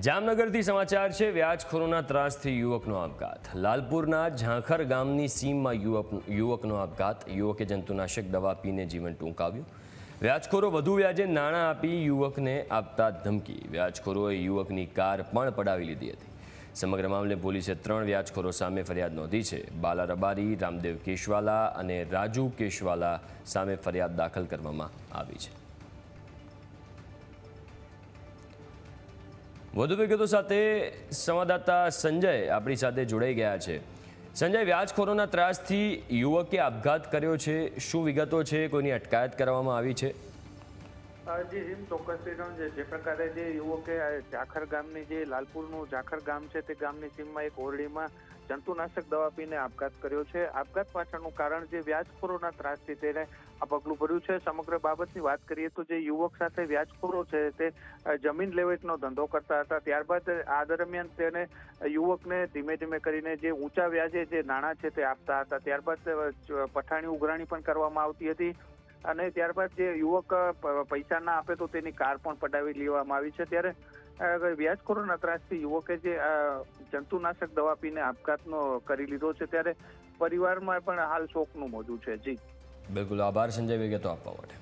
જામનગરથી સમાચાર છે। વ્યાજખોરોના ત્રાસથી યુવકનો આપઘાત। લાલપુરના ઝાંખર ગામની સીમમાં યુવકનો આપઘાત। યુવકે જંતુનાશક દવા પીને જીવન ટૂંકાવ્યું। વ્યાજખોરો વધુ વ્યાજે નાણાં આપી યુવકને આપતા ધમકી। વ્યાજખોરોએ યુવકની કાર પણ પડાવી લીધી હતી। સમગ્ર મામલે પોલીસે 3 વ્યાજખોરો સામે ફરિયાદ નોંધી છે। બાલા રબારી, રામદેવ કેશવાલા અને રાજુ કેશવાલા સામે ફરિયાદ દાખલ કરવામાં આવી છે। વધુ વિગતો સાથે સંવાદદાતા સંજય આપણી સાથે જોડાઈ ગયા છે। સંજય, વ્યાજખોરોના ત્રાસથી યુવકે આપઘાત કર્યો છે, શું વિગતો છે? કોઈની અટકાયત કરવામાં આવી છે? જી જી, ચોક્કસથી જે પ્રકારે જે યુવકે ઝાખર ગામની જે લાલપુરનું ઝાખર ગામ છે તે ગામની સીમમાં એક ઓરડીમાં જંતુનાશક દવા પીને આપઘાત કર્યો છે। આપઘાત પાછળનું કારણ જે વ્યાજખોરોના ત્રાસથી તેને આ પગલું ભર્યું છે। સમગ્ર બાબતની વાત કરીએ તો જે યુવક સાથે વ્યાજખોરો છે તે જમીન લેવેચનો ધંધો કરતા હતા। ત્યારબાદ આ દરમિયાન તેને યુવકને ધીમે ધીમે કરીને જે ઊંચા વ્યાજે જે નાણાં છે તે આપતા હતા। ત્યારબાદ પઠાણી ઉઘરાણી પણ કરવામાં આવતી હતી અને ત્યારબાદ જે યુવક પૈસા ના આપે તો તેની કાર પણ પડાવી લેવામાં આવી છે। ત્યારે વ્યાજખોરોના ત્રાસથી યુવકે જે જંતુનાશક દવા પીને આપઘાતનો કરી લીધો છે, ત્યારે પરિવારમાં પણ હાલ શોકનું મોજું છે। જી બિલકુલ, આભાર સંજય વિગતો આપવા માટે।